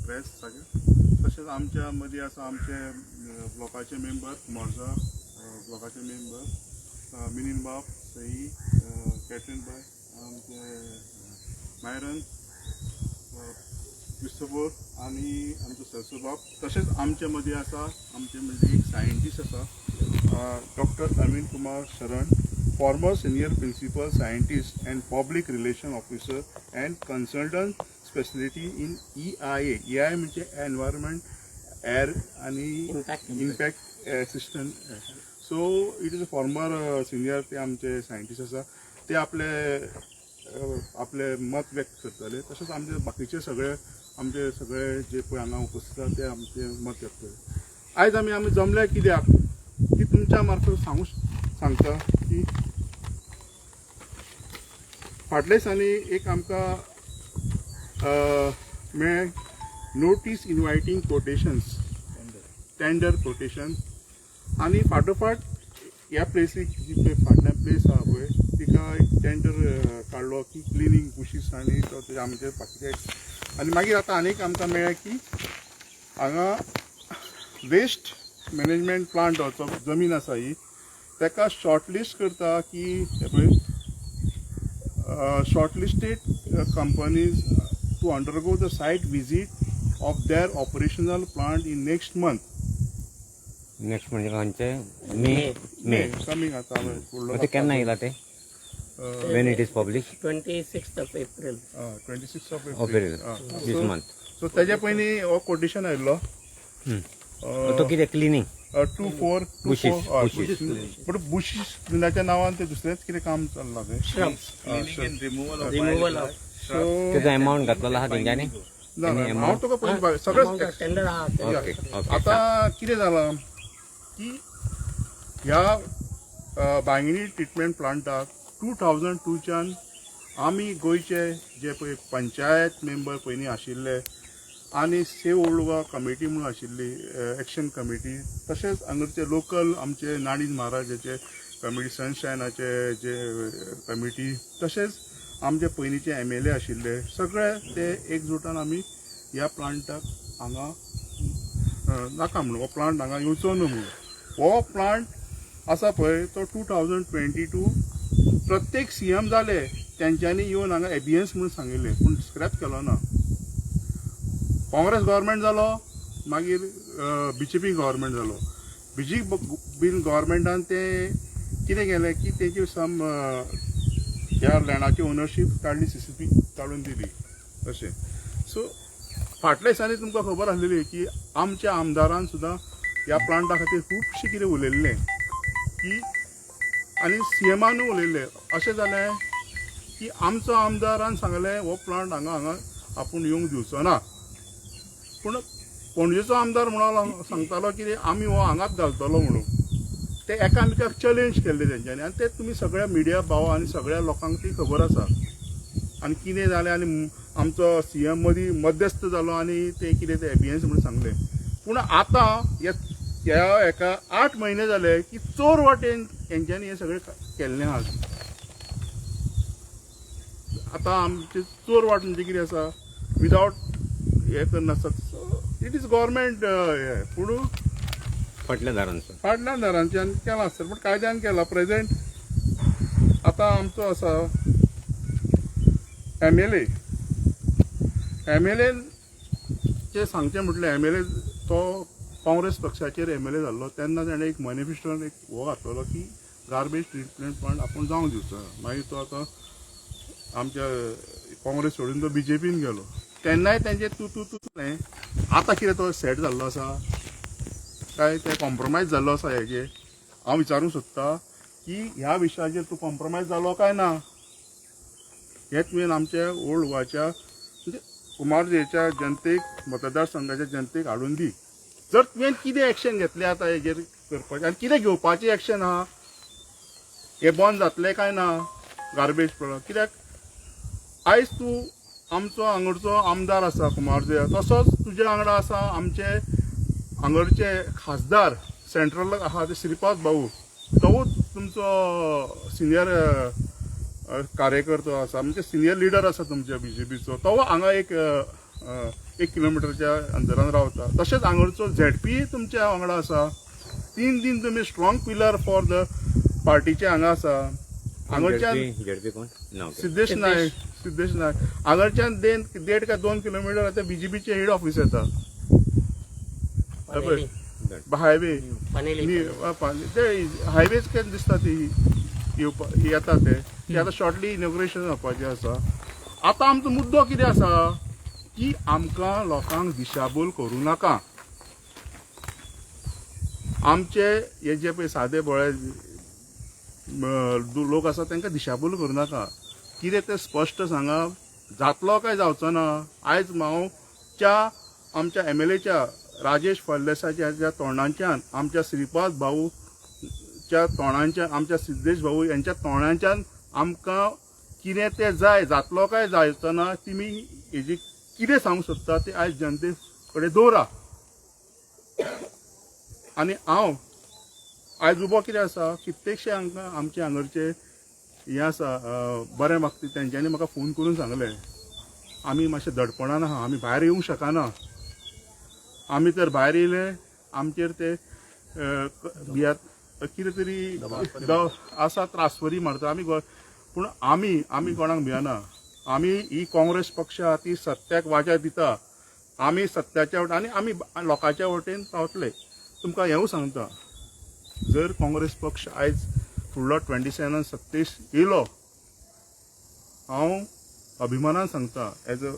Press सगळे तसेच आमच्या मध्ये आसा आमचे ब्लॉकाचे मेंबर कुमारजा ब्लॉकाचे मेंबर मिनीन बाब सई कॅटरीन बाय आमचे मायरन विस्तोबोर आणि आमचो सरसो बाब तसेच आमच्या मध्ये आसा आमचे म्हणजे एक सायंटिस्ट आसा doctor Arvind Kumar Sharan former senior principal scientist and public relation officer and consultant speciality in EIA म्हणजे एनवायरमेंट एअर आणि impact assistant so it is a former senior ते आमचे सायंटिस्ट आसा ते आपले मत व्यक्त करतले तसेच आमचे बाकीचे आमचे सगळे जे पळय हांगा उपस्थित आसा ते आमचे मत व्यक्त करतले. आयज आमी जमले कित्याक की तुमच्या मार्फत सांगता की फाटल्या दिसांनी एक आमकां मेळ्ळें नोटीस इनवायटींग कोटेशन्स टेंडर कोटेशन आणि फाटोफाट ह्या प्लेसीक जी पळय फाटल्यान प्लेस आहा पळय तिका एक टेंडर काडलो की क्लिनींग बुशीस आनी तो आमचे बाकीचे आनी मागीर आतां आनीक आमकां मेळ्ळें की हांगा वेस्ट मॅनेजमेंट प्लांट जो जमीन आसा ही ताका शॉर्टलिस्ट करता की हे पळय shortlisted companies to undergo the site visit of their operational plant in next month. Next म्हणजे खंयचे मे कमिंग आता फुडलो ते केन्ना येयला ते when it is published 26th of April 26th of April this month. So तेजे पयलीं हो कोटेशन आयिल्लो तो कितें क्लिनिंग 2-4 Bushes. बट बुशीस दिनाच्या नांवान ते दुसरेंच कितें काम चल्लां तें shrubs removal of सो तेजो अमाउंट घातलेलो आहा तेंच्यांनी हांव तुका पयलीं सगळें टेंडर आहा ओके आतां कितें जालां की ह्या बांगिणी ट्रिटमेंट प्लांटाक 2002च्यान आमी गोंयचे जे पळय पंचायत मेंबर पयलीं आशिल्ले आनी सेव ओल्ड गोवा कमिटी म्हणून आशिल्ली एक्शन कमिटी तशेंच हांगचे लोकल आमचे नाडीज महाराजाचे कमिटी सनशायनाचे जे कमिटी तशेंच आमचे पयलींचे MLA आशिल्ले सगळे ते एकजुटान आमी ह्या प्लांटाक हांगा नाका म्हणून हो प्लांट हांगा येवचो न्हू म्हणून हो प्लांट आसा पळय तो 2022 प्रत्येक CM जाले तेंच्यांनी येवन हांगा एबियन्स म्हणून सांगिल्लें पूण स्क्रॅप केलो ना. काँग्रेस गव्हर्मेंट जालो मागीर BJP गव्हर्मेंट जालो BJP गव्हर्मेंटान ते कितें केलें की तेजी सम ह्या लँडाची ओनरशीप काडली CCP काडून दिली तशें. सो फाटल्या दिसांनी तुमकां खबर आसलेली की आमच्या आमदारान सुद्दां ह्या प्लांटा खातीर खुबशें कितें उलयल्लें की आनी CMानूय उलयल्लें अशें जालें की आमचो आमदारान सांगलें हो प्लांट हांगा आपूण येवंक दिवचो ना पूण पणजेचो आमदार म्हणून सांगतालो की आमी हो हांगाच घालतलो म्हणून ते एकामेकाक चॅलेंज केल्ले तेंच्यांनी आनी ते तुमी सगळ्या मिडिया भाव आनी सगळ्या लोकांक ती खबर आसा आनी कितें जालें आनी आमचो CM मदीं मध्यस्थ जालो आनी ते कितें ते एबियन्स म्हणून सांगलें पूण आतां ह्या हेका 8 म्हयने जाले की चोर वाटेन तेंच्यांनी हें सगळें केल्लें आहा. आतां आमचे चोर वाट म्हणजे कितें आसा विदावट हें करनासतना इट इज गव्हर्मेंट पूण फाटल्या दारांचो फाटल्या दारांच्यान केला आसता पूण कायद्यान केला प्रेझेंट. आतां आमचो आसा MLA चे सांगचें म्हटल्यार MLA तो काँग्रेस पक्षाचेर MLA जाल्लो तेन्ना ताणें एक मॅनिफेस्टोन एक हो घातलेलो की गार्बेज ट्रिटमेंट प्लांट आपूण जावंक दिवचो ना. मागीर तो आतां आमच्या काँग्रेस सोडून तो BJPन गेलो तेन्नाय तेंचे तुलें आतां कितें तो सेट जाल्लो आसा काय ते कॉम्प्रोमायज जाल्लो आसा हेजेर हांव विचारूंक सोदतां की ह्या विशयाचेर तूं कॉम्प्रोमायज जालो काय ना. हे तुवें आमच्या ओल्ड गोवाच्या म्हणजे कुमारजेच्या जनतेक मतदारसंघाच्या जनतेक हाडून दी. जर तुवें कितें एक्शन घेतलें आतां हेजेर करपाचें आनी कितें घेवपाचें एक्शन आहा हें बंद जातलें काय ना गार्बेज प्रोडक्ट कित्याक आयज तूं आमचो हांगडचो आमदार आसा कुमारजे तसोच तुज्या वांगडा आसा आमचे हांगडचे खासदार सेंट्रल आहा ते श्रीपाद भाऊ तोच तुमचो सिनियर कार्यकर्तो आसा म्हणजे सिनियर लिडर आसा तुमच्या BJPचो तो हांगा एक 1 किलोमिटरच्या अंतरान रावता. तशेंच हांगरचो झेडपी तुमच्या वांगडा आसा. 3 दिन तुमी स्ट्रॉंग पिलर फॉर द पार्टीचे हांगा आसा. हांगरच्यान झेडपी कोण ना सिद्धेश नायक हांगरच्यान 1.5 का 2 किलोमिटर आता बीजेपीचे हेड ऑफिस येता. पानेली. हायवे पानेली. ते हायवेज केन्ना दिसता ती येता ते आतां शॉर्टली इनॉग्रेशन जावपाचें आसा. आतां आमचो मुद्दो कितें आसा की आमकां लोकांक दिशाभूल करूं नाका. आमचे हे जे पळय सादे बोळे लोक आसा तांकां दिशाभूल करूं नाका. कितें तें स्पश्ट सांगप जातलो काय जावचो ना. आयज मांवच्या आमच्या MLAच्या राजेश फळदेसाच्या तोंडाच्यान आमच्या श्रीपाद भाऊच्या तोंडाच्यान आमच्या सिद्धेश भाऊ यांच्या तोंडाच्यान आमकां कितें तें जाय जातलो काय जायचो ना तुमी हेजी कितें सांगूंक सोदता तें आयज जनते कडेन दवरा. आनी हांव आयज उबो कितें आसा कित्येकशे आमचे हांगरचे हे आसा बरे मागता तेंच्यांनी म्हाका फोन करून सांगले आमी मातशे दडपणान आहा आमी भायर येवंक शकना. आमी तर भायर येयले आमचेर ते कितें तरी आसा त्रासवरी मारता आमी. पूण आमी कोणाक भियना. आमी ही काँग्रेस पक्ष आहा ती सत्याक वाजा दिता. आमी सत्याच्या वटेन आनी आमी लोकांच्या वटेन पावतले. तुमकां हेंवूय सांगता जर काँग्रेस पक्ष आयज फुडलो 27 सत्तेश येयलो हांव अभिमानान सांगता एज अ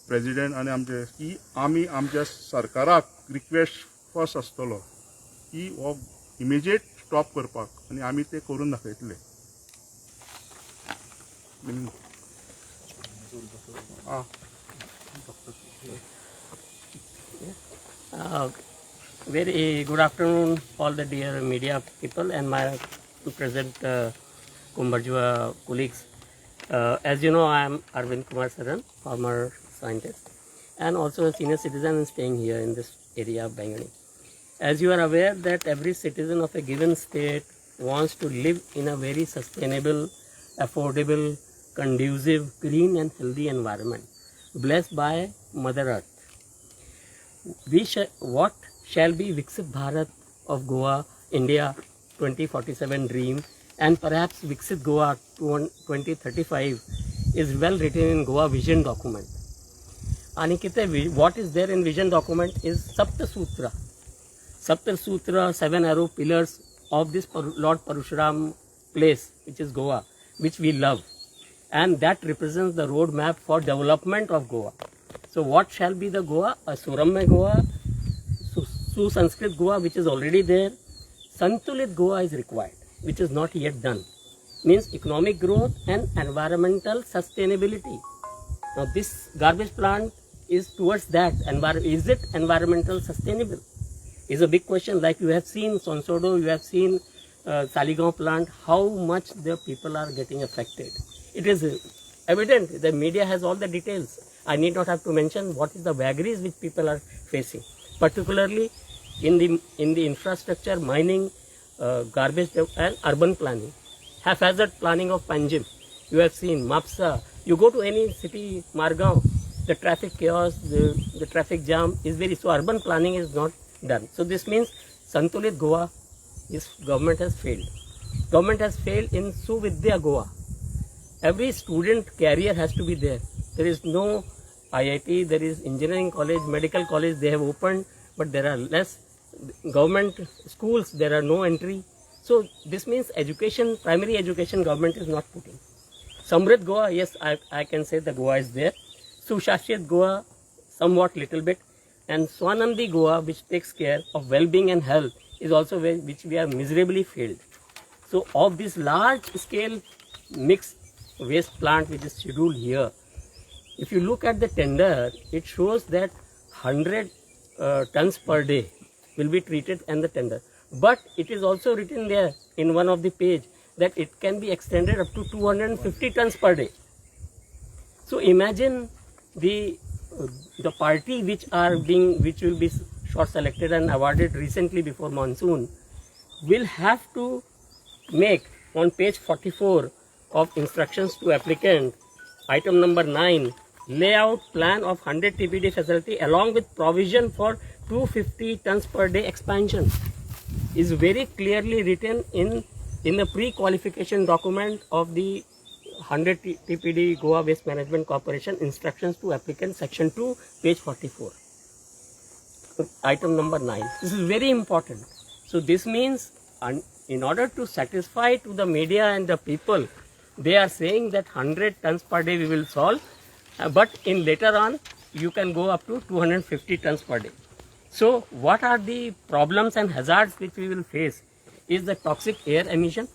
प्रेसिडेंट आनी आमचे की आमी आमच्या सरकाराक रिक्वेस्ट फर्स्ट आसतलो की हो इमिजिएट स्टॉप करपाक आनी आमी ते करून दाखयतले. Very good afternoon, all the dear media people and my present Kumbarjua colleagues. As you know, I am Arvind Kumar Saran, former scientist and also a senior citizen staying here in this area of Bangani. As you are aware that every citizen of a given state wants to live in a very sustainable, affordable, conducive, clean and healthy environment blessed by Mother Earth. What shall be Viksit Bharat of Goa, India 2047 dream and perhaps Viksit Goa 2035 is well written in Goa vision document. And what is there in vision document is Sapta Sutra. Sapta Sutra, 7 arrow pillars of this Lord Parashuram place, which is Goa, which we love. And that represents the roadmap for development of Goa. So what shall be the Goa? A Suramya Goa, Sanskrit Goa, which is already there. Santulit Goa is required, which is not yet done. Means economic growth and environmental sustainability. Now this garbage plant is towards that. Is it environmental sustainable? Is a big question. Like you have seen Sonsodo, you have seen Saligaon plant, how much the people are getting affected. It is evident. The media has all the details. I need not have to mention what is the vagaries which people are facing, particularly in the infrastructure, mining, garbage and urban planning, haphazard planning of Panjim. You have seen Mapsa. You go to any city, Margao, the traffic chaos, the traffic jam is so urban planning is not done. So this means Santulit Goa government has failed. Government has failed in Suvidya Goa. Every student career has to be there. There is no IIT, there is engineering college, medical college, they have opened, but there are less government schools, there are no entry. So this means education, primary education government is not putting. Samrit Goa, yes, I can say the Goa is there. Sushashit Goa, somewhat little bit. And Swanandi Goa, which takes care of well-being and health, is also which we have miserably failed. So of this large scale mixed waste plant which is scheduled here, if you look at the tender, it shows that 100 tons per day will be treated in the tender. But it is also written there in one of the page that it can be extended up to 250 tons per day. So imagine the party which will be short selected and awarded recently before monsoon will have to make on page 44 of instructions to applicant, item number 9, layout plan of 100 TPD facility along with provision for 250 tons per day expansion is very clearly written in the pre-qualification document of the 100 TPD Goa Waste Management Corporation instructions to applicant section 2 page 44 item number 9. This is very important. So this means in order to satisfy to the media and the people, they are saying that 100 tons per day we will solve, but in later on you can go up to 250 tons per day. So what are the problems and hazards which we will face is the toxic air emission,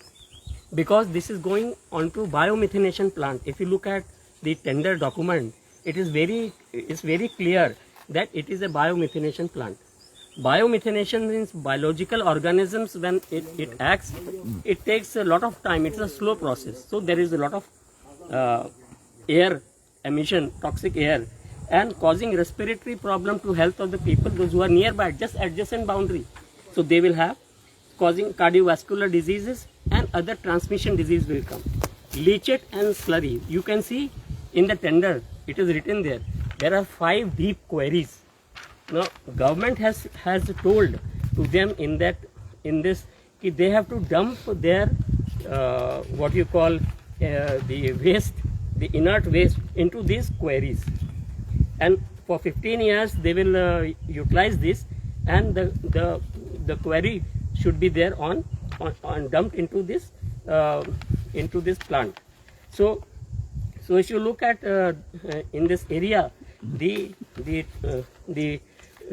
because this is going on to biomethanation plant. If you look at the tender document, it is very clear that it is a biomethanation plant. Biomethanation means biological organisms, when it acts, it takes a lot of time. It's a slow process. So there is a lot of air emission, toxic air, and causing respiratory problem to health of the people, those who are nearby, just adjacent boundary. So they will have, causing cardiovascular diseases and other transmission disease will come. Leachate and slurry. You can see in the tender, it is written there. There are 5 deep quarries. Now, government has told to them in this, they have to dump their what you call the waste, the inert waste, into these quarries, and for 15 years they will utilize this, and the quarry should be there on dumped into this plant. So if you look at in this area, the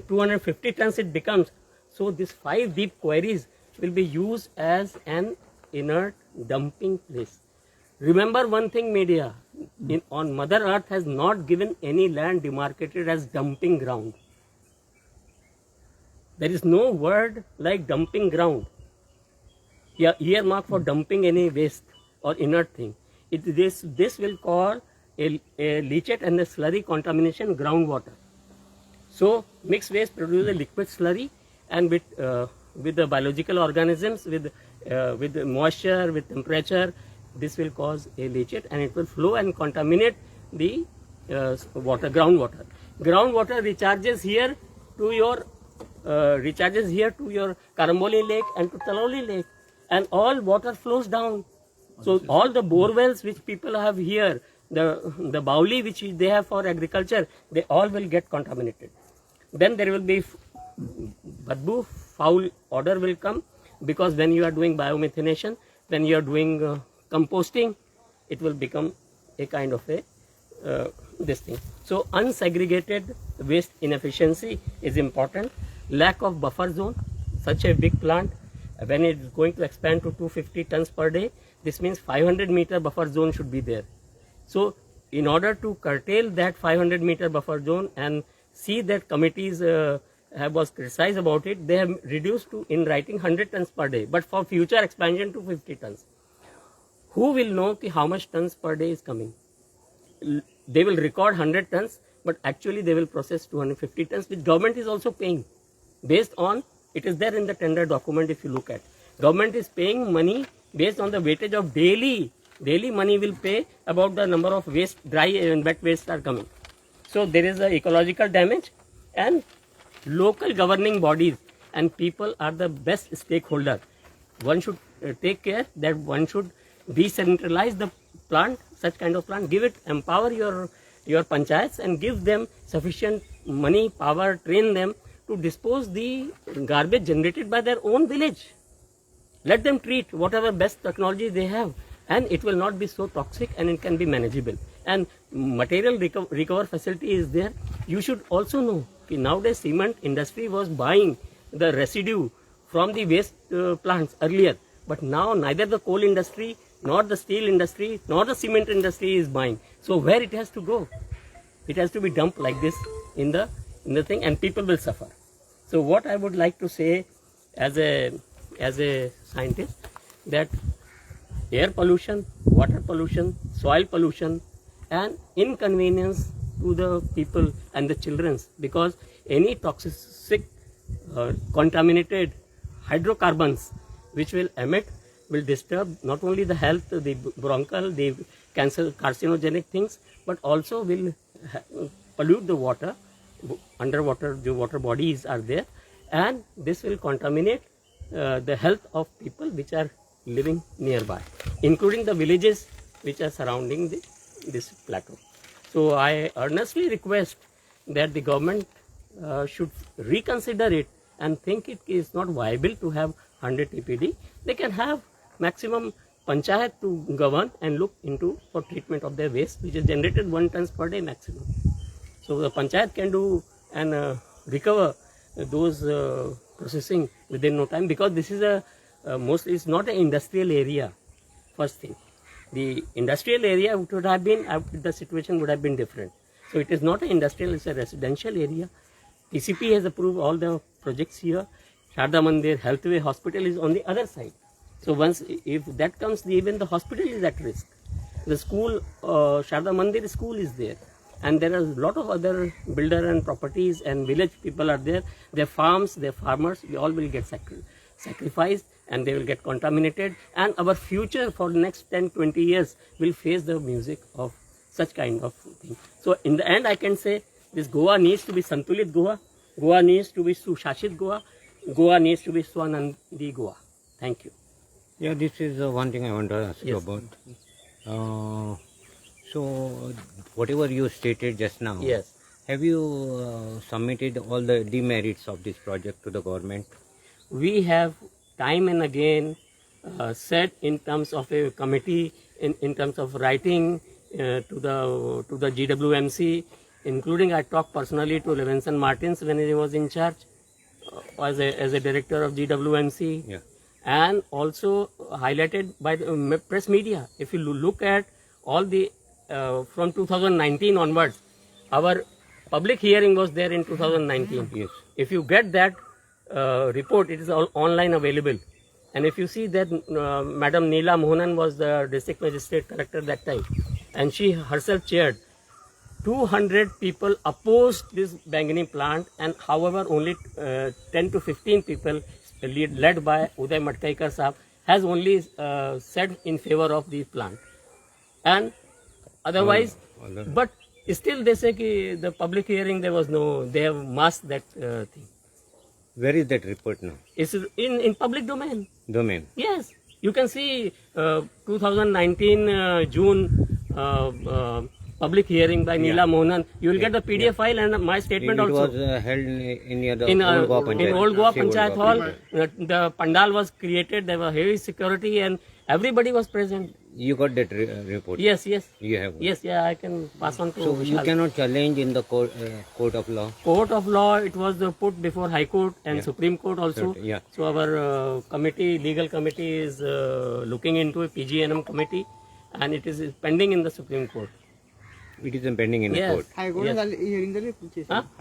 250 tons it becomes. So these 5 deep quarries will be used as an inert dumping place. Remember one thing, media, on Mother Earth has not given any land demarcated as dumping ground. There is no word like dumping ground, earmark for dumping any waste or inert thing. This will call a leachate and a slurry contamination groundwater. So mixed waste produces a liquid slurry, and with the biological organisms, with the moisture, with temperature, this will cause a leachate, and it will flow and contaminate the water, groundwater. Groundwater recharges here to your Karamboli Lake and to Talauli Lake, and all water flows down. So all the bore wells which people have here, the bauli which they have for agriculture, they all will get contaminated. Then there will be badbu, foul odor will come, because when you are doing biomethanation, when you are doing composting, it will become a kind of a this thing. So unsegregated waste inefficiency is important. Lack of buffer zone. Such a big plant, when it is going to expand to 250 tons per day, this means 500-meter buffer zone should be there. So in order to curtail that 500-meter buffer zone, and see that committees was criticized about it, they have reduced to, in writing, 100 tons per day, but for future expansion to 50 tons. Who will know how much tons per day is coming? They will record 100 tons, but actually they will process 250 tons, which government is also paying. Based on, it is there in the tender document if you look at. Government is paying money based on the weightage of daily money will pay about the number of waste, dry and wet waste are coming. So there is a ecological damage, and local governing bodies and people are the best stakeholder. One should take care that one should decentralize the plant, such kind of plant, give it, empower your panchayats and give them sufficient money, power, train them to dispose the garbage generated by their own village. Let them treat whatever best technology they have, and it will not be so toxic, and it can be manageable. And material recover facility is there. You should also know that nowadays cement industry was buying the residue from the waste plants earlier, but now neither the coal industry, nor the steel industry, nor the cement industry is buying. So where it has to go? It has to be dumped like this in the thing, and people will suffer. So what I would like to say as a scientist, that air pollution, water pollution, soil pollution, and inconvenience to the people and the children, because any toxic contaminated hydrocarbons which will emit will disturb not only the health, the bronchial, the cancer, carcinogenic things, but also will pollute the water, underwater the water bodies are there, and this will contaminate the health of people which are living nearby, including the villages which are surrounding this plateau. So I earnestly request that the government should reconsider it and think it is not viable to have 100 TPD. They can have maximum panchayat to govern and look into for treatment of their waste, which is generated 1 ton per day maximum. So the panchayat can do and recover those processing within no time, because this is mostly it's not an industrial area. First thing, the industrial area would have been, the situation would have been different. So it is not an industrial, it's a residential area. TCP has approved all the projects here. Sharda Mandir Healthway Hospital is on the other side. So once, if that comes, even the hospital is at risk. The school, Sharda Mandir school is there. And there are a lot of other builder and properties and village people are there. Their farms, their farmers, we all will get sacrificed and they will get contaminated. And our future for the next 10, 20 years will face the music of such kind of thing. So in the end, I can say this Goa needs to be Santulit Goa. Goa needs to be Sushashit Goa. Goa needs to be Swanandi Goa. Thank you. Yeah, this is one thing I want to ask you Yes. about. So, whatever you stated just now, Yes. have you submitted all the demerits of this project to the government? We have time and again said in terms of a committee, in terms of writing to the GWMC, including I talked personally to Levinson Martins when he was in charge as a director of GWMC, Yeah. and also highlighted by the press media. If you look at all the from 2019 onwards, our public hearing was there in 2019. Yes. If you get that report, it is all online available. And if you see that Madam Neela Mohanan was the district magistrate collector that time, and she herself chaired, 200 people opposed this Bangani plant, and however only 10 to 15 people led by Uday Matkaikar Sahab has only said in favor of the plant. And otherwise, but still they say ki the public hearing there was no, they have masked that thing. Where is that report now? It's in public domain. Domain. Yes, you can see 2019 June public hearing by Neela Mohanan. You will get the PDF file and my statement It also. was held near the In Old Goa Panchayat. Old Goa Say Old Panchayat Goa Hall, Panchayat. the pandal was created. There was heavy security and everybody was present. You got that report? Yes, yes, You have. yes, yeah. I can pass on to. So you Vishal. cannot challenge in the court of law. Court of law, it was put before High Court and Supreme Court also. Yeah. So our committee, legal committee is looking into a PGNM committee, and it is pending in the Supreme Court. It is pending in the Yes. court. Yes.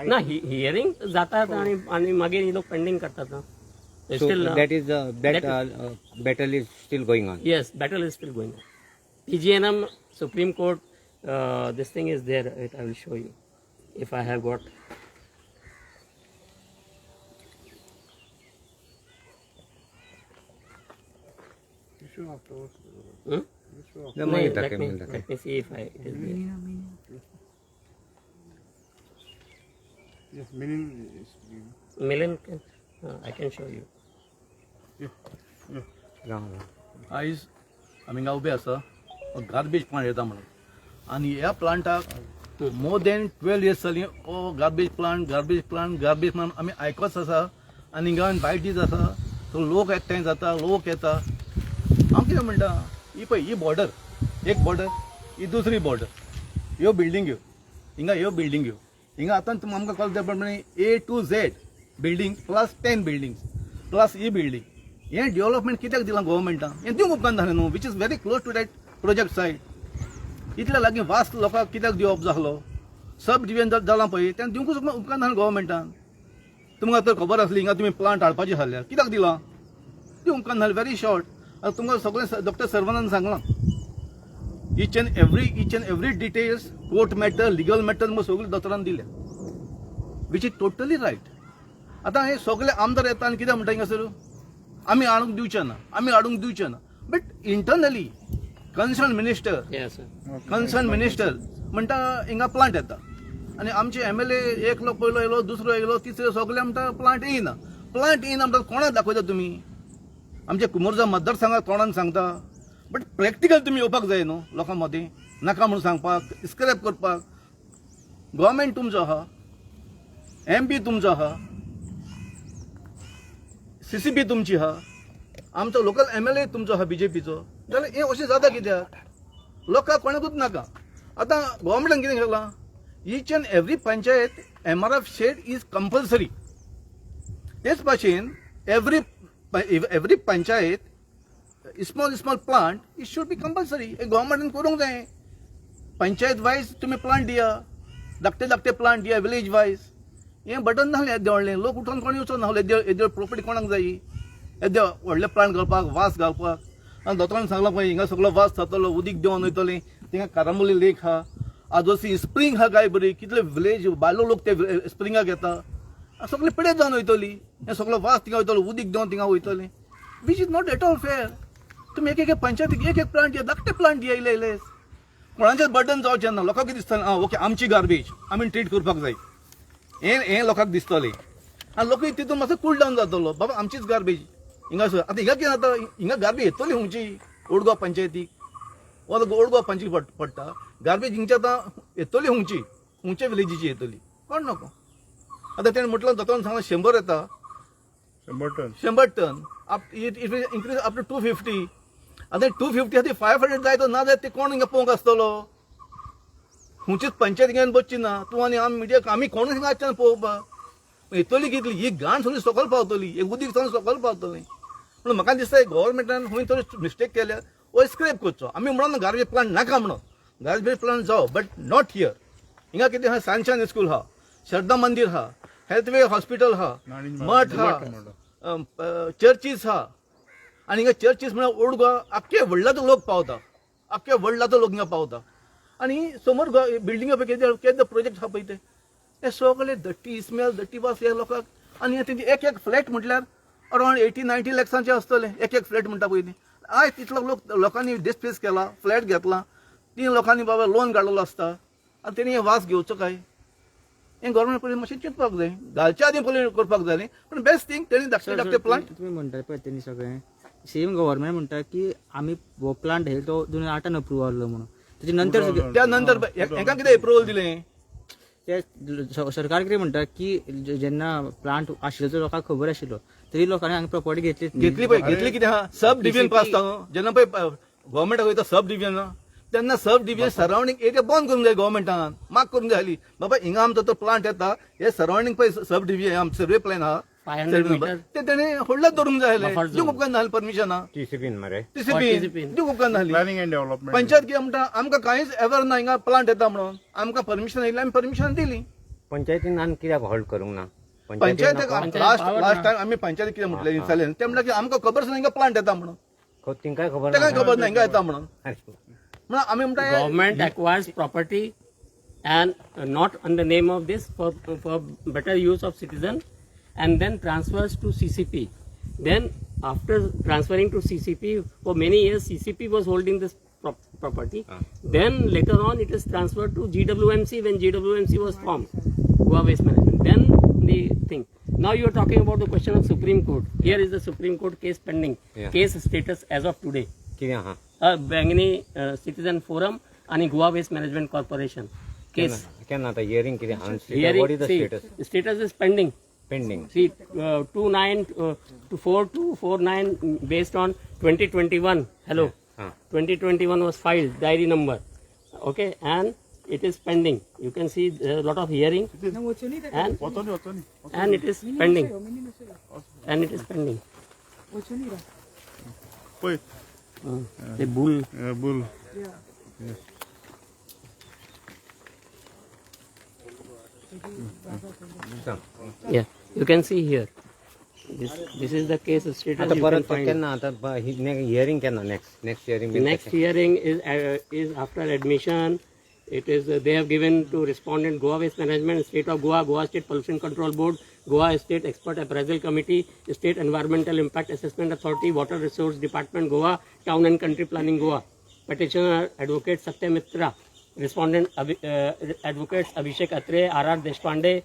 ना hearing जातात आणि मागे हे लोक pending करतात. So that is battle is still going on. Yes, battle is still going on. PGNM, Supreme Court, this thing is there. I will show you if I have got. Hmm? The No, money let take, me mill take. let me see if it is there. Yes, meaning Milan, I can show you. Ram. आयज आमी हांगा उबे आसा garbage plant येता म्हणून आनी ह्या प्लांटाक more than 12 years जालीं हो गार्बेज प्लांट म्हणून आमी आयकच आसा आनी हिंगा बायट दीस आसा तो लोक एकठांय जाता लोक येता हांव कितें म्हणटा ही पळय ही बॉर्डर एक बॉर्डर ही दुसरी बॉर्डर ह्यो बिल्डिंग्यो हिंगा ह्यो बिल्डिंग्यो हिंगा आतां तुमी आमकां कॉल त्या प्रमाणे A to Z building plus 10 buildings plus ही बिल्डींग हें डेव्हलपमेंट कित्याक दिलां गव्हर्मेंटान हें दिवंक उपकारना न्हू which is very close to that project site इतल्या लागीं वास्ट लोकांक कित्याक दिवप जालो सब डिव्हिजन जालां पळय तें दिवंकूच उपकारना गव्हर्मेंटान तुमकां तर खबर आसली हिंगा तुमी प्लांट हाडपाची आसल्या कित्याक दिलां दिवंक उपकारना व्हेरी शॉर्ट आतां तुमकां सगळें डॉक्टर सर्वानंद सांगलां each and every details court matter legal matter तुमकां सगळें दोतोरान दिल्या वीच इज टोटली रायट आतां हे सगळे आमदार येता आनी कितें म्हणटा हिंगासर आमी हाडूंक दिवचे ना but internally concern minister Yes, sir. म्हणटा हिंगा प्लांट येता आनी आमचे MLA एक लोक पयलो येयलो दुसरो येयलो तिसरो सगळे म्हणटा प्लांट येयना म्हणटा कोणाक दाखयता तुमी आमच्या कुमोरजा मतदारसंघात कोणाक सांगता बट प्रॅक्टिकल तुमी येवपाक जाय न्हू लोकां मदीं नाका म्हणून सांगपाक स्क्रॅप करपाक गव्हर्मेंट तुमचो आहा MP तुमचो आहा CCP तुमची आहा आमचो लोकल MLA तुमचो आहा BJPचो जाल्यार हें अशें जाता कित्याक लोकांक कोणाकूच नाका आतां गव्हर्मेंटान कितें केलां each and every panchayat MRF shed is compulsory तेच भाशेन every panchayat small plant it should be compulsory हे गव्हर्मेंटान करूंक जाय पंचायत वायज तुमी प्लांट दिया धाकटे प्लांट दिया विलेज वायज हें बटन नासलें येद्या व्हडलें लोक उठून कोणी वचून नासलें येद्या प्रॉपर्टी कोणाक जायी येद्या व्हडले प्लांट घालपाक वास घालपाक आनी दोतोरान सांगलां पळय हिंगा सगळो वास जातलो उदीक देंवन वयतलें थिंगा कारांबोली लेक आहा आजोसी स्प्रिंग आहा काय बरी कितले विलेज बायलो लोक ते स्प्रिंगाक येता सगळे पिडेत जावन वयतली हें सगळो वास थिंगा वयतलो उदीक देंवन थिंगा वयतलें which is not at all fair तुमी एक पंचायतीक एक प्लांट दिया धाकटे प्लांट दिया इल्लेच कोणाचेच बर्डन जावचें ना लोकांक कितें दिसता ओके आमची गार्बेज आमी ट्रीट करपाक जाय हें लोकांक दिसतलें आनी लोक तितून मातसो कूल डावन जातलो बाबा आमचीच गार्बेज हिंगा आतां हिंगा कितें जाता हिंगा गार्बेज येतली खंयची ओल्ड गोवा पंचायतीक ओल्ड गोवा पंचायतीक पडटा गार्बेज हिंगची आतां येतली खंयचे विलेजीची येतली कोण नको आतां तेणें म्हटलं दोतोरान सांगलां 100 येता 100 ton it will increase up to 250 आतां 250 आतां 500 जाय तो ना जाय ते कोण हिंगा पळोवंक आसतलो खंयचीच पंचायत घेवन बसची ना तूं आनी आमी मिडिया आमी कोण हिंगा आसचे ना पळोवपाक येतली कितली ही घाण सगळी सकयल पावतली हे उदीक सगळें सकयल पावतलें म्हणून म्हाका दिसता गव्हर्मेंटान खंय तरी मिस्टेक केल्या वो स्क्रॅप करचो आमी म्हणून गार्बेज प्लांट नाका म्हणून गार्बेज प्लांट जावं बट नॉट हियर हिंगा कितें आहा सनशायन स्कूल आहा श्रद्धा मंदिर आहा हेल्थवे हॉस्पिटल आहा मठ आहा चर्चीस आहा आनी हिंगा चर्चीस म्हळ्यार ओल्ड गोवा आख्खे व्हडलाचो लोक पावता आख्खे व्हडलाचो लोक हिंगा पावता आनी समोर बिल्डिंगा पळय केदे प्रोजेक्ट आहा पळय ते हे सगळे दट्टी स्मेल दट्टी वास हे लोकांक आनी तेंचे एक फ्लॅट म्हटल्यार अरावंड 80-90 लॅक्सांचे आसतले एक फ्लॅट म्हणटा पळय न्ही आयज तितलो लोकांनी डिस्प्लेस केला फ्लॅट घेतला 3 लोकांनी बाबा लोन काडलेलो आसता आनी तेणी हे वास घेवचो काय हें गव्हर्मेंट पयलीं मातशें चिंतपाक जाय घालच्या आदीं पयलीं करपाक जाय पण बेस्ट थिंग तेणी धाकटे प्लांट तुम्ही म्हणटात पळय तेणी सगळें सेम गव्हर्मेंट म्हणटा की आमी हो प्लांट हे तो 2008 अप्रूव्ह जाल्लो म्हणून तेजे नंतर त्या नंतर हेका कितें अप्रूवल दिलें ते सरकार कितें म्हणटा की जेन्ना प्लांट आशिल्लो लोकांक खबर आशिल्लो तरी लोकांनी हांगा प्रॉपर्टी घेतली पळय घेतली कितें आहा सब डिव्हिजन पास जाता जेन्ना पळय गव्हर्मेंटाक वयता सब डिव्हिजन तेन्ना सब डिव्हिजन सरावंडींग एरिया बंद करूंक जाय गव्हर्मेंटान माग करूंक जाय आसली बाबा हिंगा आमचो तो प्लांट येता हे सरावंडींग पळय सब डिव्हिजन आमचो सर्वे प्लॅन आहा 500 मीटर ते तेणे व्हडलेच धरूंक जाय आसलें दिवंक उपकार नासलें परमिशना TCP मरे TCP दिवंक उपकार नासली प्लॅनिंग एंड डेव्हलपमेंट पंचायत कितें म्हणटा आमकां कांयच एवर ना हिंगा प्लांट येता म्हणून आमकां परमिशन येयलें आमी परमिशन दिली पंचायतीन आनी कित्याक होल्ड करूंक ना पंचायतीक लास्ट टायम आमी पंचायतीक कितें म्हटलें इन्सालेन ते म्हणटा की आमकां खबर आसना हिंगा प्लांट येता म्हणून तिंकाय खबर तेकाय खबर ना हिंगा येता म्हणून म्हणून आमी म्हणटा government acquires property and not on the name of this for better use of citizen and then transfers to CCP. Then after transferring to CCP for many years CCP was holding this property. Then later on it is transferred to GWMC when GWMC was formed, Goa Waste Management. Then the thing. Now you are talking about the question of Supreme Court. Here is the Supreme Court case pending. Yeah. Case status as of today. कितें आहा Bangani Citizen Forum and Goa Waste Management Corporation case. केन्ना आतां hearing कितें Hearing, what is the see, status status is pending. pending See, 4249 based on 2021. Hello, 2021 was filed diary number. Okay, and it is pending. You can see there are a lot of hearing and it is pending. And it is pending. पळय The bull. Boule Yeah, you can see here. This is the case status. आतां You can परत find. केन्ना आतां hearing केन्ना next hearing Next hearing is after admission. It is they have given to respondent Goa Waste Management, State of Goa, Goa State Pollution Control Board, Goa State Expert Appraisal Committee, State Environmental Impact Assessment Authority, Water Resource Department Goa, Town and Country Planning Goa. Petitioner Advocate Satyamitra Respondent advocates Abhishek Atre, R.R. Deshpande,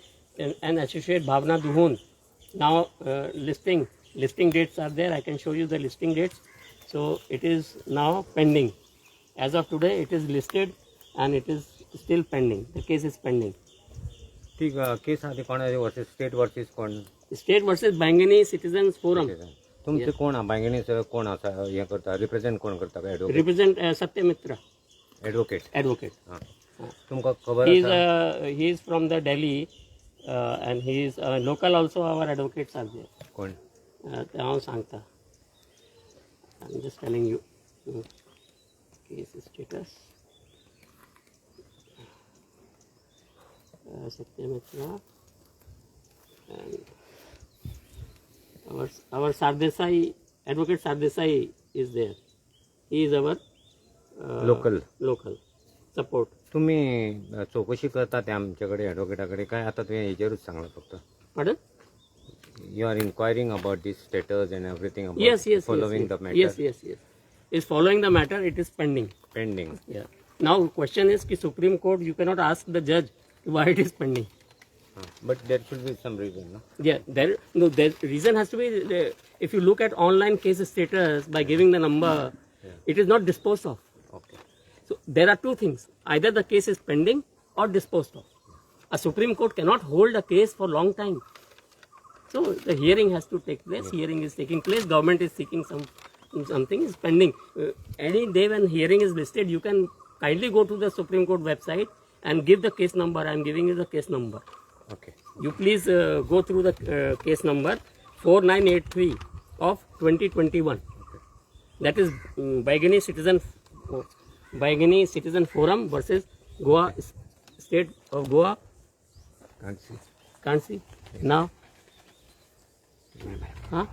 and associate Bhavna Duhun. Now listing dates are there. I can show you the listing dates. So it is now pending. As of today, it is listed and it is still pending. The case is pending. ती केस आधी कोणाची versus state versus कोण State versus Bangani Citizens Forum. तुमचे कोण बांगणी कोण असा हे करता रिप्रेझेंट कोण करता का advocate Represent Satyamitra, advocate advocate. हां तुमका खबर He is आसा he is from the Delhi, and he is local also. Our advocates are there. कोण ते हांव सांगता. I'm just telling you. Case status. Satyamitra and our Sardesai, advocate Sardesai is there. He is our local support. तुम्ही चौकशी करता ते आमच्याकडे ॲडव्होकेटाकडे काय आता तुम्ही याच्यावरच सांगला फक्त Pardon? You are inquiring about this status and everything Yes. Following the Yes. Matter Is following the matter. It is pending. Pending Yeah. Now question is कि Supreme Court, you cannot ask the judge why it is pending. But there should be some reason ना Yeah, the reason has to be if you look at online case status by giving the number, it is not disposed of. Okay So there are two things: either the case is pending or disposed of. A Supreme Court cannot hold a case for long time. So the hearing has to take place. Hearing is taking place. Government is seeking something is pending. Any day when hearing is listed, you can kindly go to the Supreme Court website and give the case number. I am giving you the case number. Okay You please go through the case number 4983 of 2021. That is Baigani Citizen Forum versus Goa State of Goa. Can't see now. Huh?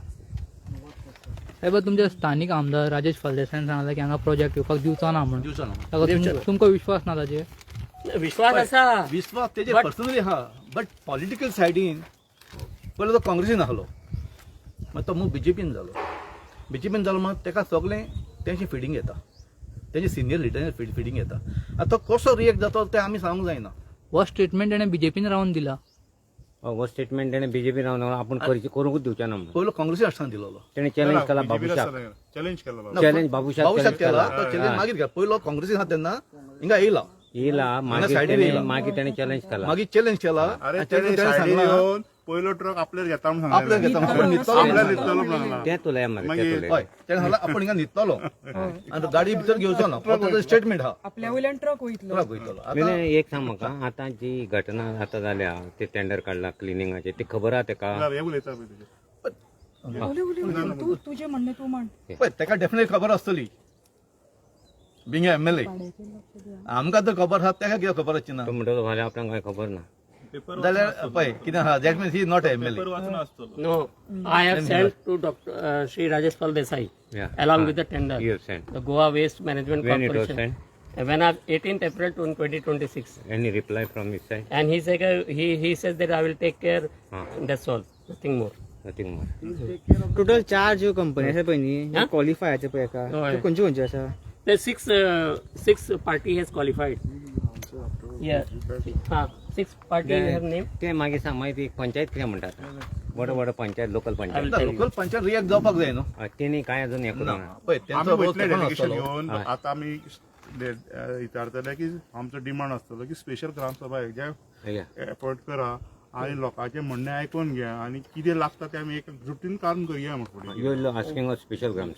साहेब तुमचे स्थानिक आमदार राजेश फळदेसाईन सांगला की हांगा project येवपाक दिवचो ना म्हणून दिवसानं ताका तुमकां विश्वास ना ताजेर विश्वास असा विश्वास तेजे But- पर्सनली हा बट पॉलिटिकल सायडीन पयलो तो काँग्रेसीन आहलो मागीर तो मूग बीजेपीन जालो मात तेका सगळें तेंची फिडींग येता तेजे सिनियर लिडर फिडींग येता आतां तो कसो रिएक्ट जातो ते आमी सांगूंक जायना हो स्टेटमेंट तेणें बीजेपीन रावन दिला हो स्टेटमेंट त्याने बीजेपी राहून आपण करूंकच दिवच्या ना पयलो काँग्रेसीन आसतना दिलोलो त्याने चॅलेंज केला बाबूशाक चॅलेंज केला चॅलेंज बाबूशाक भाऊसाहेब challenge केला केला. तो चॅलेंज मागीर घ्या पयलो काँग्रेसीन आहा तेन्ना हिंगा येयला येला मागीर सायडीन त्याने येयला. मागीर त्याने चॅलेंज केला मागीर चॅलेंज केला अरे आनी त्याने तेणें सायडीन सांगला येऊन पहिलो ट्रक आपल्याला घेता म्हणून आपल्याला घेता म्हणून आपण न्हिदतलो आपल्याला म्हणून. न्हिदतलो म्हणून सांगला. ते तुला मारे मागीर- ते तुला हय तेणें सांगला आपण हिंगा न्हिदतलो आनी गाडी भितर घेवचो ना फक्त स्टेटमेंट हा आपल्या वयल्यान ट्रक वयतलो ट्रक वयतलो आतां विनय, एक सांग म्हाका आतां जी घटना आता जाल्या ते टेंडर काडला क्लिनिंगाचे ते खबर आहा तेका हे उलयता पळय तुजे. उलय तू तुझे म्हणणे तू म्हण पळय तेका डेफिनेट खबर आसतली बिंग एमएलए आमकां तर खबर आहा तेका कित्याक खबर आसची ना तो म्हणटलो फाल्यां आपणाक कांय खबर ना जाल्यार पळय कितें आहा that means he not MLA No, I have sent to Dr. Shri Rajesh Pal Desai Yeah. along with the tender. You have sent. The Goa Waste Management When it was Corporation. When on 18th April 2026, any reply from his side? and he says that I will take care. That's all, nothing more. Nothing more. Total 4 ज्यो company आसा पळय न्ही हा? क्वॉलिफायाचे पळय एका हय. त्यो खंयच्यो खंयच्यो आसा The six party has qualified. Yeah, 6 party have name. ते मागीर सांग मागीर ती पंचायत कितें म्हणटात व्हड व्हड panchayat local panchayat local panchayat react जावपाक जाय न्हू तेणी काय अजून हे करूंक ना पळय आम्ही तेंचो रोल वयतले तेंकोन डेलिगेशन आसतलो घेऊन आता आम्ही विचारतले की आमचो डिमांड आसतलो की स्पेशल ग्रामसभा या. अपॉइंट करा आणि लोकांचे म्हणणे ऐकून घ्या आणि कितें लागता ते आमी एक जुटीन काम करया म्हणून You are asking a special gram.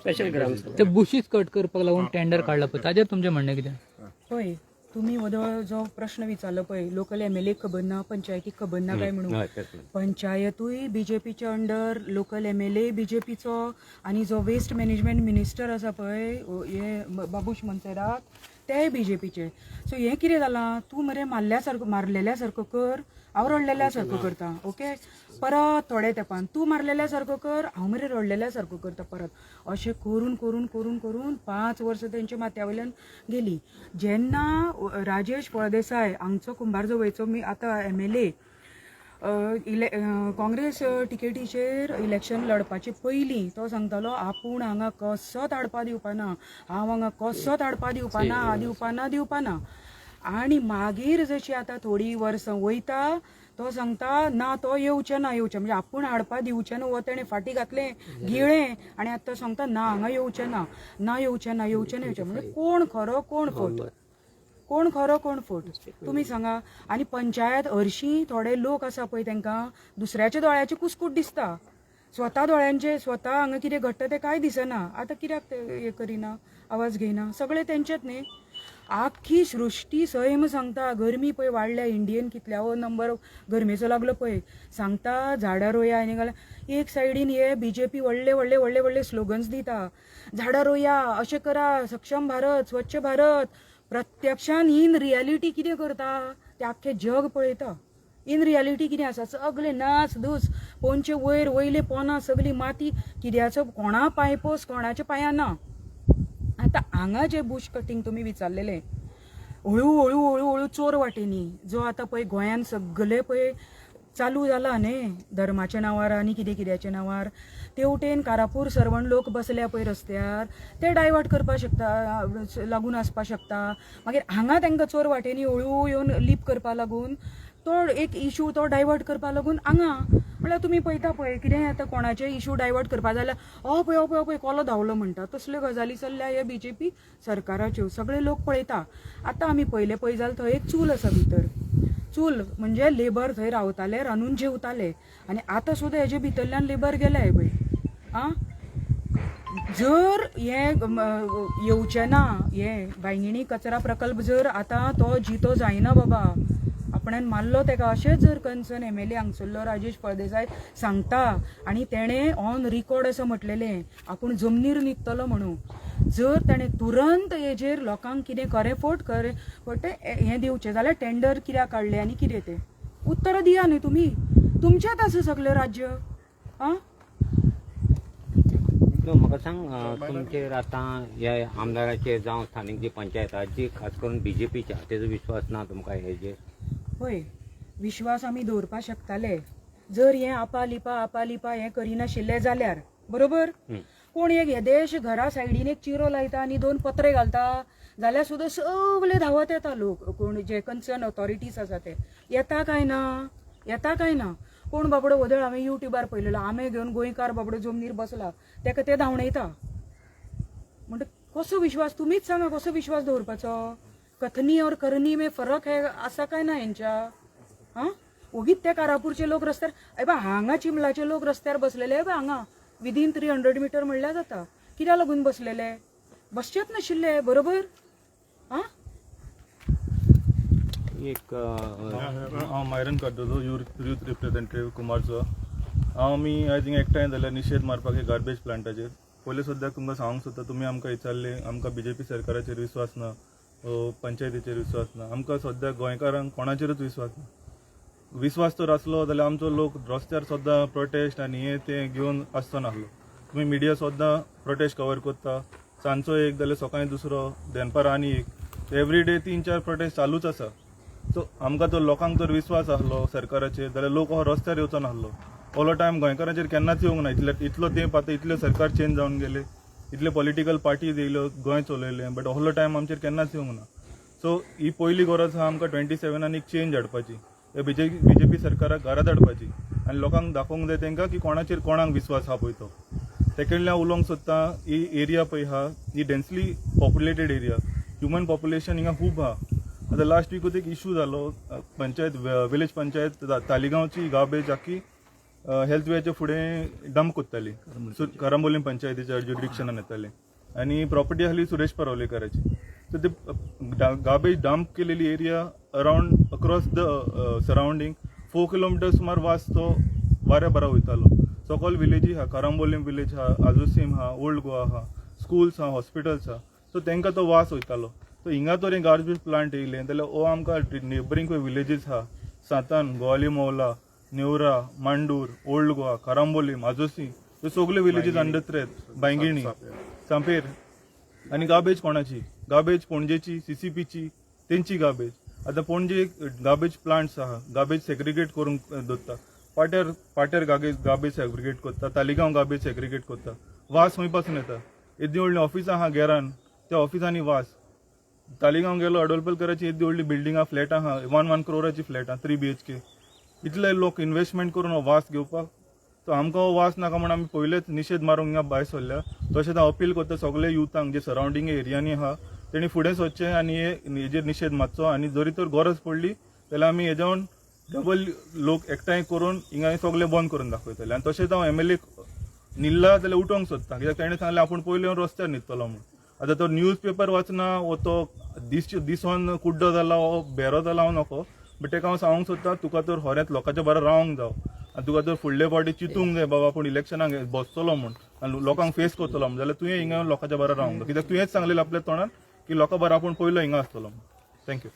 Special grams. ते बुशीस कट करपाक लागून टेंडर काडला पळय ताजेर तुमचें म्हणणें कितें पळय तुम्ही वदळ जो प्रश्न विचारलो पळय लोकल एमएलए खबर ना पंचायतीक खबर ना काय म्हणून हय, तेच म्हणून. पंचायतूय बीजेपीच्या अंडर लोकल एमएलए बीजेपीचो आणि जो वेस्ट मॅनेजमेंट मिनिस्टर आसा पळय हे बाबूश मनसेराक तेय बीजेपीचे सो हें कितें जालां तूं मरे मारलेल्या सारको कर हांव रडलेल्या सारको करता ओके परत थोड्या तेंपान तूं मारलेल्या सारको कर हांव मरे रडलेल्या सारको करता परत अशें करून करून करून करून 5 वर्सां तेंच्या माथ्या वयल्यान गेली जेन्ना राजेश फळदेसाय हांगचो कुंभार जवळचो मी आतां एमएलए काँग्रेस टिकेटीचेर इलेक्शन लडपाचे पयलीं तो सांगतालो आपूण हांगा कसोच आडपा दिवपाना, हांव हांगा कसोच आडपा दिवपाना. आनी मागीर जशी आतां थोडी वर्सां वयता तो सांगता ना तो येवचे ना म्हणजे आपूण हाडपा दिवचे ना, हो तेणें फाटीं घातलें गिळ्ळें आनी आतां तो सांगता ना हांगा येवचे ना म्हणजे कोण खरो कोण फट तुमी सांगा. आनी पंचायत हरशीं थोडे लोक आसा पळय तांकां दुसऱ्याच्या दोळ्याची कुसकूट दिसता, स्वता दोळ्यांचे स्वता हांगा कितें घडटा तें कांय दिसना. आतां कित्याक ते हें करिना, आवाज घेयना, सगळे तेंचेच न्ही. आख्खी सृश्टी सैम सांगता गरमी पळय वाडल्या इंडियेन कितल्यावो नंबर गरमेचो लागलो पळय सांगता झाडां रोया आनी घाला. एक सायडीन हे बीजेपी व्हडले स्लोगन्स दिता, झाडां रोया, अशें करा, सक्षम भारत, स्वच्छ भारत. प्रत्यक्षान इन रियालिटी कितें करता तें आख्खें जग पळयता. इन रियालिटी कितें आसा, सगळे नाच धूस, पोंचे वयले पोना सगळी माती, कित्याचो कोणा पांयपोस कोणाच्या पांयां ना. आतां हांगा जे बुश कटींग तुमी विचारलेले, हळू चोर वाटेनी जो आतां पळय गोंयान सगळे पळय चालू जाला न्ही धर्माच्या नांवार आनी कित्याच्या नांवार, तेवटेन कारापूर सरवण लोक बसल्या पळय रस्त्यार ते डायवर्ट करपाक शकता, लागून आसपाक शकता. मागीर हांगा तांकां चोर वाटेनी हळू येवन लीप करपा लागून तो एक इशू तो डायवर्ट करपा लागून हांगा म्हळ्यार तुमी पळयता पळय कितें आतां कोणाचे इशू डायवर्ट करपा जाल्यार हो पळय कोलो धांवलो म्हणटा, तसल्यो गजाली चल्ल्या ह्या बीजेपी सरकाराच्यो, सगळे लोक पळयता. आतां आमी पयले पळय जाल्यार थंय एक चूल आसा भितर, चूल म्हणजे लेबर थंय रावताले, रांदून जेवताले, आनी आतां सुद्दां हेजे भितरल्यान लेबर गेले पळय. जर हे येवचे ना हे बांयगिणी कचरा प्रकल्प जर आतां तो जितो जायना बाबा, आपणान मारलो तेका अशेंच जर कन्सर्न MLA हांगसरलो राजेश फळदेसाय सांगता आनी तेणें ऑन रिकॉर्ड असं म्हटलेलें आपूण जमनीर न्हिदतलो म्हणून, जर ताणें तुरंत हेजेर लोकांक कितें खरेफोट हें दिवचें जाल्यार टेंडर कित्याक काडलें आनी कितें तें उत्तरां दिया न्ही तुमी, तुमचेंच आसा सगळें राज्य. म्हाका सांग तुमचेर आतां ह्या आमदाराचेर जावं स्थानीक जी पंचायत आहा जी खास करून BJPच्या तेजो विश्वास ना तुमकां हेजेर? पळय विश्वास आमी दवरपाक शकताले जर हें आपालिपा हें करिनाशिल्लें जाल्यार, बरोबर. कोण एक येदेश घरा सायडीन एक चिरो लायता आनी 2 पत्रे घालता जाल्यार सुद्दां सगळे धांवत येता लोक, कोण जे कन्सर्न ऑथॉरिटीज आसा ते येता काय ना. कोण बाबडो वदळ हांवें युट्यूबार पळयलेलो आंबे घेवन गोंयकार बाबडो जमनीर बसला तेका ते धांवणयता. म्हणटा कसो विश्वास, तुमीच सांगा कसो विश्वास दवरपाचो. कथनी और करनी में फरक है आसा काय ना हेंच्या. ओगीच ते कारापूरचे लोक रस्त्यार हांगा चिंबलाचे लोक रस्त्यार बसलेले हांगा विदीन 300 मीटर म्हणल्यार जाता, कित्याक लागून बसलेले, बसचेच नाशिल्ले, बरोबर. एक हांव मायरन काड्डोलो यूथ रिप्रेझेंटेटिव्ह कुमारचो. आमी आय थिंक एकठांय जाल्यार निशेध मारपाक हे गार्बेज प्लांटाचेर. पयले सुद्दां तुमकां सांगूंक सोदता, तुमी आमकां विचारले आमकां BJP सरकाराचेर विश्वास ना, पंचायतीचेर विश्वास ना. आमकां सद्या गोंयकारांक कोणाचेरूच विश्वास ना. विश्वास जर आसलो जाल्यार आमचो लोक रस्त्यार सुद्दां प्रोटेस्ट आनी हें तें घेवन आसचो नासलो. तुमी मिडिया सुद्दां प्रोटेस्ट कवर करता, सांजचो एक जाल्यार सकाळीं दुसरो, दनपारां आनी एक, एवरीडे 3-4 प्रोटेस्ट चालूच आसा. सो आमकां जर लोकांक जर विश्वास आसलो सरकाराचेर जाल्यार लोक हो रस्त्यार येवचो नासलो. ओलो टायम गोंयकारांचेर केन्नाच येवंक ना. इतलो तेंप आतां इतले सरकार चेंज जावन गेले, इतले पॉलिटिकल पार्टीज येयल्यो, गोंय चलयलें, बट असलो टायम आमचेर केन्नाच येवंक ना. सो ही पयली गरज आहा आमकां 27 एक चेंज हाडपाची, BJP सरकाराक घरा धाडपाची आनी लोकांक दाखोवंक जाय तांकां की कोणाक विश्वास आहा पळय तो. सेकंडली हांव उलोवंक सोदता, ही एरिया पळय आहा ही densely populated area, human population हिंगा खूब आहा. आतां लास्ट वीकूच एक इशू जालो, पंचायत विलेज पंचायत तालिगांवची गार्बेज आख्खी हेल्थ वेच्या फुडें डंप कोत्ताली, कारांबोलीम पंचायतीच्या ज्युरिडिक्शनान येताली आनी प्रॉपर्टी आसली सुरेश परवलेकराची. सो ते गार्बेज डंप केलेली area around across the surrounding 4 kilometre सुमार वास तो वाऱ्या बरा वयतालो. सकयल विलेजी आहा, कारांबोलीम विलेज आहा, आजोसीम आहा, ओल्ड गोवा आहा, स्कूल्स आहा, हॉस्पिटल्स आहा. सो तांकां तो वास वयतालो. सो हिंगा तर हें गार्बेज प्लांट येयलें जाल्यार हो आमकां नेबरींग पळय विलेजीस आहा, सातान, गोवाली मोवला, नेवरा, मांडूर, ओल्ड गोवा, कारांबोलीम, आजोसी, ह्यो सगल्यो विलेजीस अंडर थ्रेट, बांयगिणी, सांपेर. आनी गार्बेज कोणाची? गार्बेज पणजेची, CCPची, तेंची गार्बेज. आतां पणजे गार्बेज प्लांट्स आहा, गार्बेज सेग्रिगेट करून दवरता, पाट्यार गार्बेज सेग्रिगेट करता, तालिगांव गार्बेज सेग्रिगेट करता. वास खंय पासून येता? येदी व्हडली ऑफिसां आहा गेरान, त्या ऑफिसांनी वास. तालिगांव गेलो अडोलपलकराची येदी व्हडली बिल्डिंगां फ्लॅट आहा, 1 crore फ्लॅट आहा, 3 BHK. इतले लोक इन्व्हेस्टमेंट करून हो वास घेवपाक, तो आमकां हो वास नाका म्हणून आमी पयलेच निशेध मारूंक हिंगा भायर सरल्या. तशेंच हांव अपील करता सगळे युथांक जे सरावंडींग एरियांनी आहा तेणी फुडें सरचें आनी हेजेर निशेध मारचो. आनी जरी तर गरज पडली जाल्यार आमी हेज्यावन डबल लोक एकठांय करून हिंगा सगळें बंद करून दाखयतले. आनी तशेंच हांव MLA न्हिदला जाल्यार उठोवंक सोदता, कित्याक ताणें सांगलें आपूण पयलीं रस्त्यार न्हिदतलो म्हणून. आतां तो न्यूज पेपर वाचना वो तो दिसोन कुड्डो जाला वो बेरो जाला हांव नको, बट ताका हांव सांगूंक सोदता तुका तर खरेंच लोकांच्या बरोबर रावंक जाय आनी तुका जर फुडले फावटी चिंतूंक जाय बाबा आपूण इलेक्शनाक बसतलो म्हूण आनी लोकांक फेस करतलो म्हूण, जाल्यार तुवें हिंगा लोकांच्या बरोबर रावंक जाय. कित्याक तुवेंच सांगलेलें आपल्या तोंडान की लोकां बरोबर आपूण पयलो हिंगा आसतलो. थँक्यू.